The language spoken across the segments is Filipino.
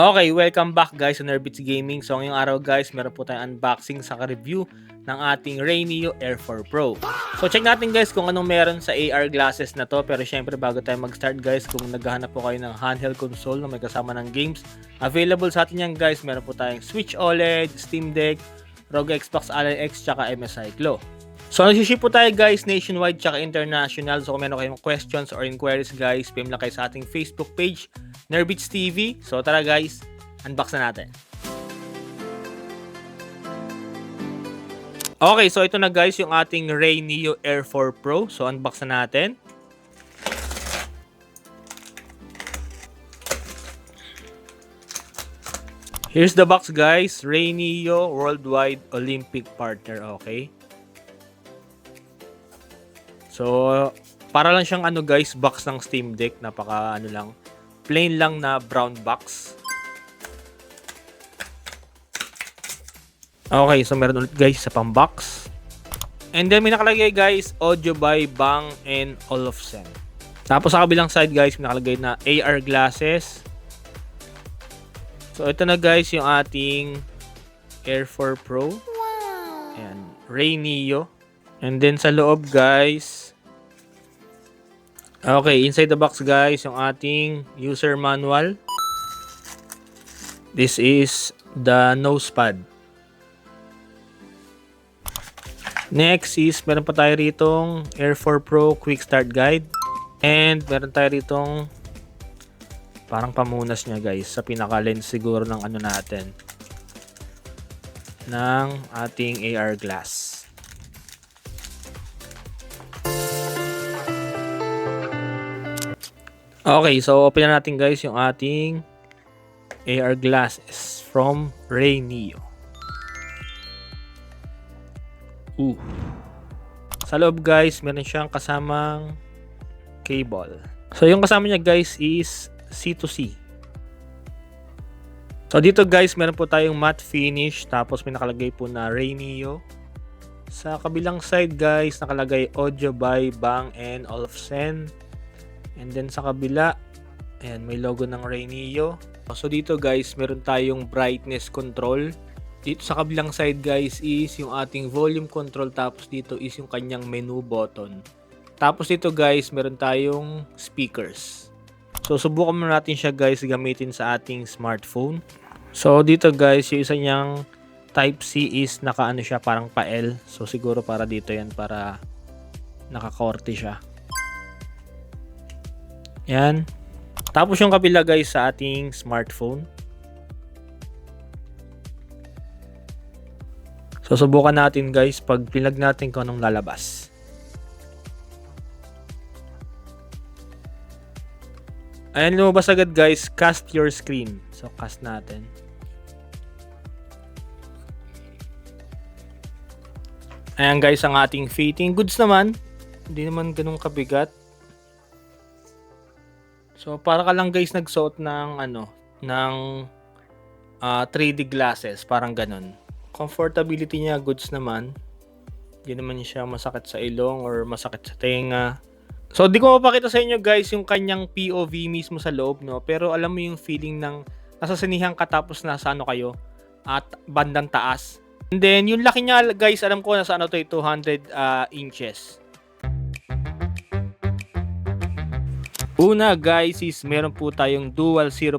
Okay, welcome back guys sa Nerbits Gaming. So ngayong araw guys, meron po tayong unboxing sa review ng ating Rayneo Air 4 Pro. So check natin guys kung anong meron sa AR glasses na to. Pero syempre bago tayo mag-start guys, kung naghahanap po kayo ng handheld console na may kasama ng games, available sa atin yan guys. Meron po tayong Switch OLED, Steam Deck, ROG Xbox Ally X, tsaka MSI Glow. So nagsiship po tayo guys nationwide tsaka international. So kung meron kayong questions or inquiries guys, PM lang kayo sa ating Facebook page, Nerbits TV. So tara guys, unbox na natin. Okay, so ito na guys yung ating Rayneo Air 4 Pro. So unbox na natin. Here's the box guys, Rayneo Worldwide Olympic Partner, okay? So, para lang siyang guys, box ng Steam Deck, napaka lang, plain lang na brown box. Okay, so meron ulit guys sa pang box. And then may nakalagay guys, audio by Bang & Olufsen. Tapos sa kabilang side guys, may nakalagay na AR glasses. So ito na guys yung ating Air 4 Pro. Ayan, Rayneo. And then sa loob guys, okay, inside the box guys, yung ating user manual. This is the nose pad. Next is, meron pa tayo ritong Air 4 Pro Quick Start Guide. And meron tayo ritong parang pamunas niya guys, sa pinaka-lens siguro ng natin, ng ating AR glass. Okay, so open na natin guys yung ating AR glasses from Rayneo. Sa loob guys, meron siyang kasamang cable. So yung kasama niya guys is C2C. So dito guys, meron po tayong matte finish, tapos may nakalagay po na Rayneo. Sa kabilang side guys, nakalagay audio by Bang & Olufsen. And then sa kabila, ayan, may logo ng Rayneo. So dito guys, meron tayong brightness control. Dito sa kabilang side guys is yung ating volume control, tapos dito is yung kanyang menu button. Tapos dito guys, meron tayong speakers. So subukan muna natin siya guys gamitin sa ating smartphone. So dito guys, yung isa niyang type C is nakaano siya, parang pa L. So siguro para dito yan, para nakakorte siya. Yan. Tapos yung kabila guys sa ating smartphone. So subukan natin guys pag pinag natin kung anong lalabas. Ayan, lumabas agad guys, cast your screen. So cast natin. Ayan guys ang ating fitting. Goods naman. Hindi naman ganun kabigat. So para ka lang guys nagsuot ng ng 3D glasses, parang ganun. Comfortability niya goods naman. Hindi naman siya masakit sa ilong or masakit sa tenga. So di ko mapakita sa inyo guys yung kanyang POV mismo sa loob, no, pero alam mo yung feeling ng nasa sinihan ka tapos nasa kayo at bandang taas. And then yung laki niya guys, alam ko nasa 200 inches. Una guys is meron po tayong dual 0.6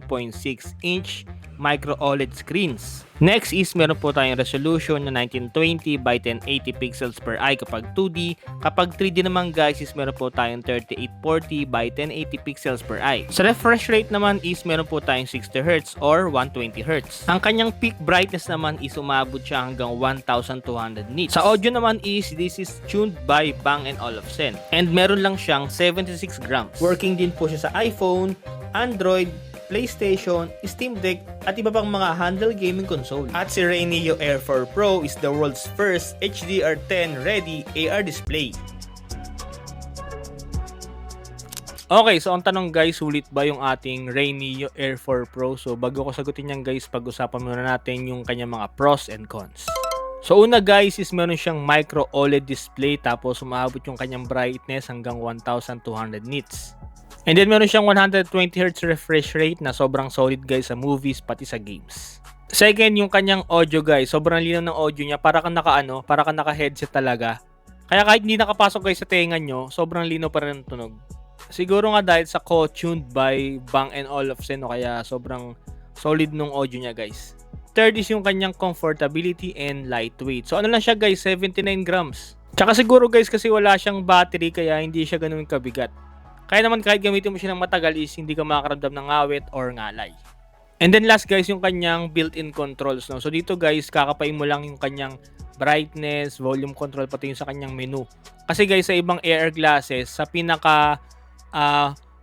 inch micro OLED screens. Next is meron po tayong resolution na 1920 by 1080 pixels per eye kapag 2D. Kapag 3D naman guys is meron po tayong 3840 by 1080 pixels per eye. Sa refresh rate naman is meron po tayong 60Hz or 120Hz. Ang kanyang peak brightness naman is umabot siya hanggang 1200 nits. Sa audio naman is this is tuned by Bang & Olufsen. And meron lang siyang 76 grams. Working din po siya sa iPhone, Android, PlayStation, Steam Deck, at iba pang mga handheld gaming console. At si Rayneo Air 4 Pro is the world's first HDR10 ready AR display. Okay, so ang tanong guys, sulit ba yung ating Rayneo Air 4 Pro? So bago ko sagutin yan guys, pag-usapan muna natin yung kanyang mga pros and cons. So una guys is meron siyang micro OLED display, tapos umaabot yung kanyang brightness hanggang 1200 nits. And then meron siyang 120Hz refresh rate na sobrang solid guys sa movies pati sa games. Second, yung kanyang audio guys, sobrang linaw ng audio niya, para kang para kang naka-headset talaga. Kaya kahit hindi nakapasok guys sa tenga nyo, sobrang linaw pa rin ang tunog. Siguro nga dahil sa co-tuned by Bang & Olufsen, no, kaya sobrang solid nung audio niya guys. Third is yung kanyang comfortability and lightweight. So ano lang siya guys, 79 grams. Tsaka siguro guys kasi wala siyang battery kaya hindi siya ganun kabigat. Kaya naman kahit gamitin mo siya ng matagal is hindi ka makakaramdam ng ngawit or ngalay. And then last guys, yung kanyang built-in controls. No? So dito guys, kakapain mo lang yung kanyang brightness, volume control, pati yung sa kanyang menu. Kasi guys, sa ibang AR glasses, sa pinaka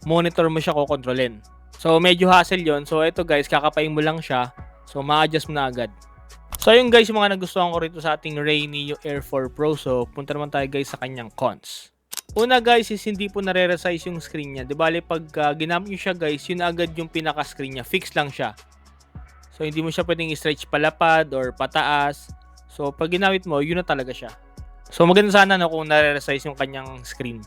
monitor mo siya kokontrolin. So medyo hassle yon. So ito guys, kakapain mo lang siya. So ma-adjust mo na agad. So ayun guys, yung mga nagustuhan ko rito sa ating Rainy Air 4 Pro. So punta naman tayo guys sa kanyang cons. Una guys is hindi po nare-resize yung screen niya. Di bale pag ginamit nyo siya guys, yun agad yung pinaka-screen niya. Fix lang siya. So hindi mo siya pwedeng i-stretch palapad or pataas. So pag ginamit mo, yun na talaga siya. So maganda sana no, kung nare-resize yung kanyang screen.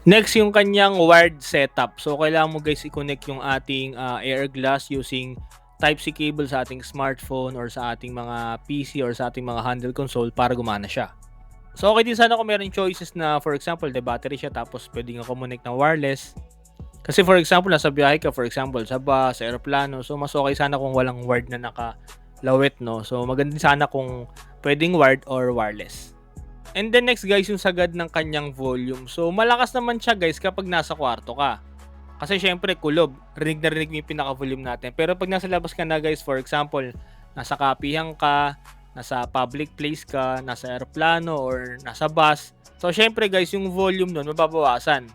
Next yung kanyang wired setup. So kailangan mo guys i-connect yung ating AR glass using Type-C cable sa ating smartphone or sa ating mga PC or sa ating mga handheld console para gumana siya. So okay din sana kung meron choices na for example, the battery siya tapos pwede nga connect ng wireless. Kasi for example, nasa biyahe ka, for example, sa bus, sa aeroplano, so mas okay sana kung walang wired na nakalawit, no? So maganda din sana kung pwedeng wired or wireless. And then next guys, yung sagad ng kanyang volume. So malakas naman siya guys kapag nasa kwarto ka. Kasi syempre kulob, rinig na rinig yung pinaka-volume natin. Pero pag nasa labas ka na guys, for example, nasa kapihan ka, nasa public place ka, nasa aeroplano or nasa bus. So syempre guys, yung volume nun mababawasan.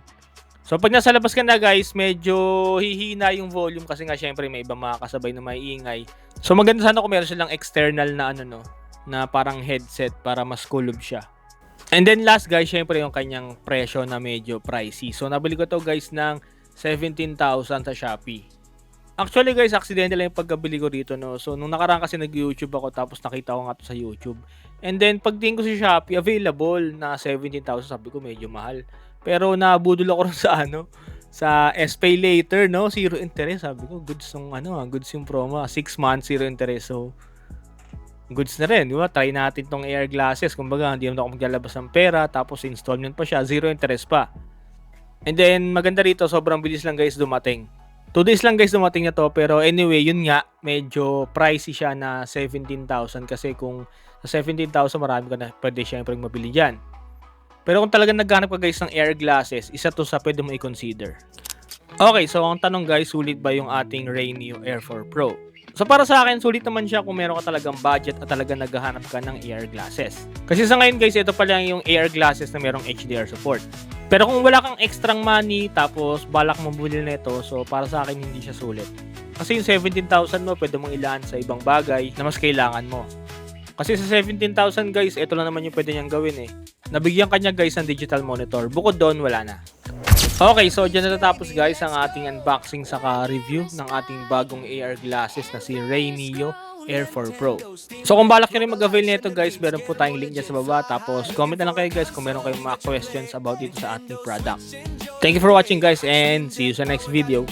So pag nasa labas ka na guys, medyo hihina yung volume kasi nga syempre may iba mga kasabay na maiingay. So maganda sana kung meron silang external na na parang headset para mas kulob siya. And then last guys, syempre yung kanyang presyo na medyo pricey. So nabili ko to guys ng 17,000 sa Shopee. Actually guys, accidental lang yung pagkabili ko dito, no. So nung nakaraan kasi nag-YouTube ako tapos nakita ko nga to sa YouTube. And then pagtingin ko sa Shopee, available na 17,000, sabi ko medyo mahal. Pero nabudol ako rin sa sa SPay later, no, zero interest. Sabi ko goods yung goods yung promo, 6 months zero interest. So goods na rin, di ba? Try natin tong AR glasses. Kumbaga, hindi naman ako maglalabas ng pera tapos installment pa siya, zero interest pa. And then, maganda rito, sobrang bilis lang guys dumating. 2 days lang guys dumating na to, pero anyway, yun nga, medyo pricey siya na 17,000 kasi kung sa 17,000 marami ka na pwede syempre mabili dyan. Pero kung talagang naghanap ka guys ng AR glasses, isa to sa pwede mo i-consider. Okay, so ang tanong guys, sulit ba yung ating Rainy Air 4 Pro? So para sa akin, sulit naman siya kung meron ka talagang budget at talagang naghahanap ka ng AR glasses. Kasi sa ngayon guys, ito pa lang yung AR glasses na merong HDR support. Pero kung wala kang extra money, tapos balak mo bumili na ito, so para sa akin hindi siya sulit. Kasi yung 17,000 mo, pwede mong ilaan sa ibang bagay na mas kailangan mo. Kasi sa 17,000 guys, ito lang naman yung pwede niyang gawin eh. Nabigyan kanya guys ng digital monitor. Bukod doon, wala na. Okay, so dyan natatapos guys ang ating unboxing saka review ng ating bagong AR glasses na si Rainy Air 4 Pro. So kung balak nyo rin mag-avail nito guys, meron po tayong link dyan sa baba. Tapos comment na lang kayo guys kung meron kayong mga questions about dito sa ating product. Thank you for watching guys and see you sa next video.